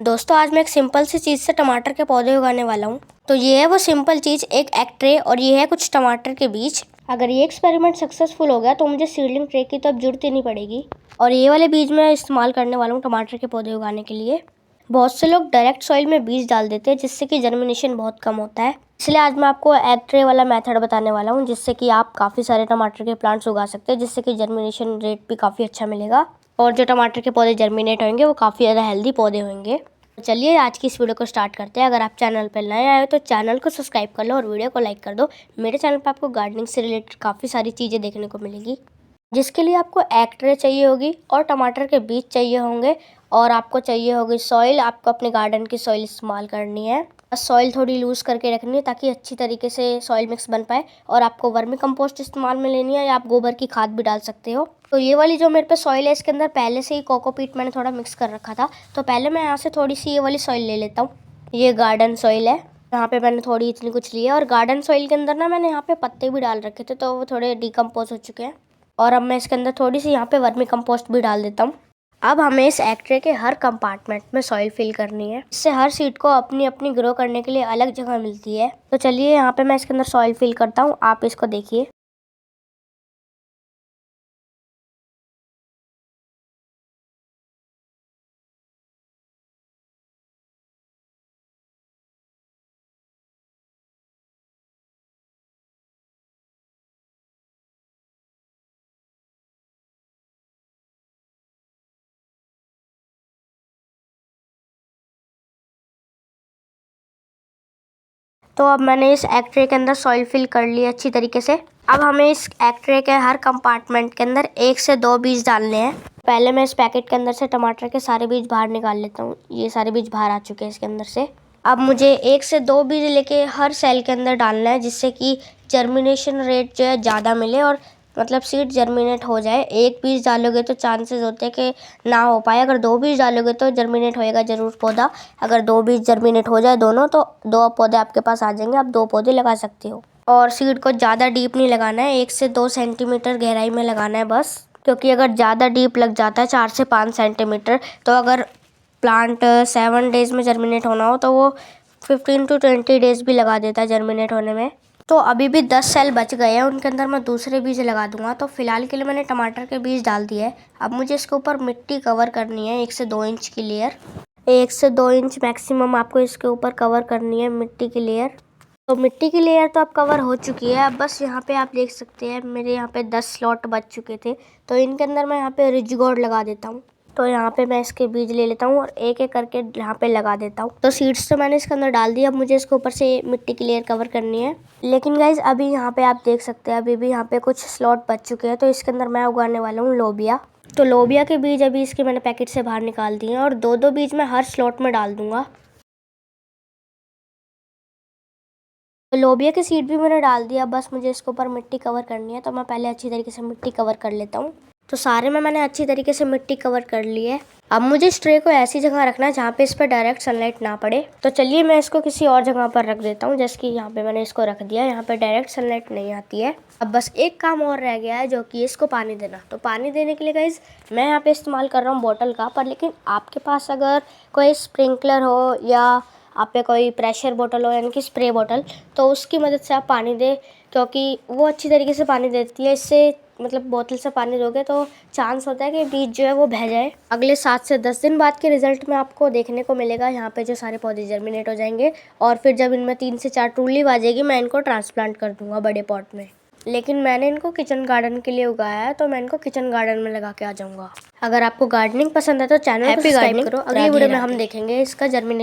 दोस्तों आज मैं एक सिंपल सी चीज़ से टमाटर के पौधे उगाने वाला हूँ। तो ये है वो सिंपल चीज़, एक एग ट्रे और ये है कुछ टमाटर के बीज। अगर ये एक्सपेरिमेंट सक्सेसफुल हो गया तो मुझे सीडलिंग ट्रे की तो अब जरूरत ही नहीं पड़ेगी। और ये वाले बीज मैं इस्तेमाल करने वाला हूँ टमाटर के पौधे उगाने के लिए। बहुत से लोग डायरेक्ट सॉइल में बीज डाल देते हैं जिससे कि जर्मिनेशन बहुत कम होता है। इसलिए आज मैं आपको एग ट्रे वाला मेथड बताने वाला हूँ जिससे कि आप काफ़ी सारे टमाटर के प्लांट्स उगा सकते हैं, जिससे कि जर्मिनेशन रेट भी काफ़ी अच्छा मिलेगा और जो टमाटर के पौधे जर्मिनेट होंगे वो काफ़ी ज़्यादा हेल्दी पौधे होंगे। चलिए आज की इस वीडियो को स्टार्ट करते हैं। अगर आप चैनल पर नए आए हो तो चैनल को सब्सक्राइब कर लो और वीडियो को लाइक कर दो। मेरे चैनल पर आपको गार्डनिंग से रिलेटेड काफ़ी सारी चीज़ें देखने को मिलेगी, जिसके लिए आपको एग ट्रे चाहिए होगी और टमाटर के बीज चाहिए होंगे और आपको चाहिए होगी सॉइल। आपको अपने गार्डन की सॉइल इस्तेमाल करनी है। सॉइल थोड़ी लूज़ करके रखनी है ताकि अच्छी तरीके से सॉइल मिक्स बन पाए। और आपको वर्मी कंपोस्ट इस्तेमाल में लेनी है या आप गोबर की खाद भी डाल सकते हो। तो ये वाली जो मेरे पे सॉइल है इसके अंदर पहले से ही कोकोपीट मैंने थोड़ा मिक्स कर रखा था। तो पहले मैं यहाँ से थोड़ी सी ये वाली सॉइल ले लेता हूँ। ये गार्डन सॉइल है, यहाँ पे मैंने थोड़ी इतनी कुछ ली है। और गार्डन सॉइल के अंदर ना मैंने यहाँ पे पत्ते भी डाल रखे थे तो वो थोड़े डिकम्पोज हो चुके हैं। और अब मैं इसके अंदर थोड़ी सी यहाँ पे वर्मी कंपोस्ट भी डाल देता हूँ। अब हमें इस एग ट्रे के हर कंपार्टमेंट में सॉइल फिल करनी है। इससे हर सीड को अपनी अपनी ग्रो करने के लिए अलग जगह मिलती है। तो चलिए यहाँ पे मैं इसके अंदर सॉइल फिल करता हूँ, आप इसको देखिए। तो अब मैंने इस एग ट्रे के अंदर सॉइल फिल कर ली अच्छी तरीके से। अब हमें इस एग ट्रे के हर कंपार्टमेंट के अंदर 1 से 2 बीज डालने हैं। पहले मैं इस पैकेट के अंदर से टमाटर के सारे बीज बाहर निकाल लेता हूँ। ये सारे बीज बाहर आ चुके हैं इसके अंदर से। अब मुझे 1 से 2 बीज लेके हर सेल के अंदर डालना है, जिससे कि जर्मिनेशन रेट जो है ज़्यादा मिले और मतलब सीड जर्मिनेट हो जाए। एक बीज डालोगे तो चांसेस होते हैं कि ना हो पाए। अगर 2 बीज डालोगे तो जर्मिनेट होएगा ज़रूर पौधा। अगर 2 बीज जर्मिनेट हो जाए दोनों तो 2 पौधे आपके पास आ जाएंगे। आप 2 पौधे लगा सकते हो। और सीड को ज़्यादा डीप नहीं लगाना है, 1 से 2 सेंटीमीटर गहराई में लगाना है बस। क्योंकि अगर ज़्यादा डीप लग जाता है 4 से 5 सेंटीमीटर, तो अगर प्लांट 7 डेज़ में जर्मिनेट होना हो तो वो 15 to 20 डेज़ भी लगा देता है जर्मिनेट होने में। तो अभी भी 10 सेल बच गए हैं, उनके अंदर मैं दूसरे बीज लगा दूंगा। तो फिलहाल के लिए मैंने टमाटर के बीज डाल दिए हैं। अब मुझे इसके ऊपर मिट्टी कवर करनी है 1 से 2 इंच की लेयर। 1 से 2 इंच मैक्सिमम आपको इसके ऊपर कवर करनी है मिट्टी की लेयर। तो मिट्टी की लेयर तो अब कवर हो चुकी है। अब बस यहाँ पे आप देख सकते हैं मेरे यहाँ पे 10 स्लॉट बच चुके थे। तो इनके अंदर मैं यहाँ पे रिज गोर्ड लगा देता हूँ। तो यहाँ पे मैं इसके बीज ले लेता हूँ और एक एक करके यहाँ पे लगा देता हूँ। तो सीड्स तो मैंने इसके अंदर डाल दी। अब मुझे इसके ऊपर से मिट्टी की लेयर कवर करनी है। लेकिन गाइज अभी यहाँ पे आप देख सकते हैं अभी भी यहाँ पे कुछ स्लॉट बच चुके हैं। तो इसके अंदर मैं उगाने वाला हूँ लोबिया। तो लोबिया के बीज अभी इसके मैंने पैकेट से बाहर निकाल दिए हैं और 2-2 बीज मैं हर स्लॉट में डाल दूंगा। तो लोबिया के सीड भी मैंने डाल दिया। बस मुझे इसके ऊपर मिट्टी कवर करनी है। तो मैं पहले अच्छी तरीके से मिट्टी कवर कर लेता हूँ। तो सारे में मैंने अच्छी तरीके से मिट्टी कवर कर ली है। अब मुझे इस ट्रे को ऐसी जगह रखना है जहाँ पे इस पर डायरेक्ट सनलाइट ना पड़े। तो चलिए मैं इसको किसी और जगह पर रख देता हूँ, जैसे कि यहाँ पे मैंने इसको रख दिया। यहाँ पे डायरेक्ट सनलाइट नहीं आती है। अब बस एक काम और रह गया है, जो कि इसको पानी देना। तो पानी देने के लिए गाइज मैं यहाँ पे इस्तेमाल कर रहा हूँ बॉटल का, पर लेकिन आपके पास अगर कोई स्प्रिंकलर हो या आप पे कोई प्रेशर बॉटल हो यानी कि स्प्रे बॉटल, तो उसकी मदद से आप पानी दें, क्योंकि वो अच्छी तरीके से पानी देती है। इससे मतलब बोतल से पानी दोगे तो चांस होता है कि बीज जो है वो बह जाए। अगले 7 से 10 दिन बाद के रिजल्ट में आपको देखने को मिलेगा। यहाँ पे जो सारे पौधे जर्मिनेट हो जाएंगे और फिर जब इनमें 3 से 4 ट्रूलिप आ जाएगी मैं इनको ट्रांसप्लांट कर दूंगा बड़े पॉट में। लेकिन मैंने इनको किचन गार्डन के लिए उगाया है, तो मैं इनको किचन गार्डन में लगा के आ जाऊंगा। अगर आपको गार्डनिंग पसंद है तो चैनल को सब्सक्राइब करो। अगली वीडियो में हम देखेंगे इसका जर्मिनेशन।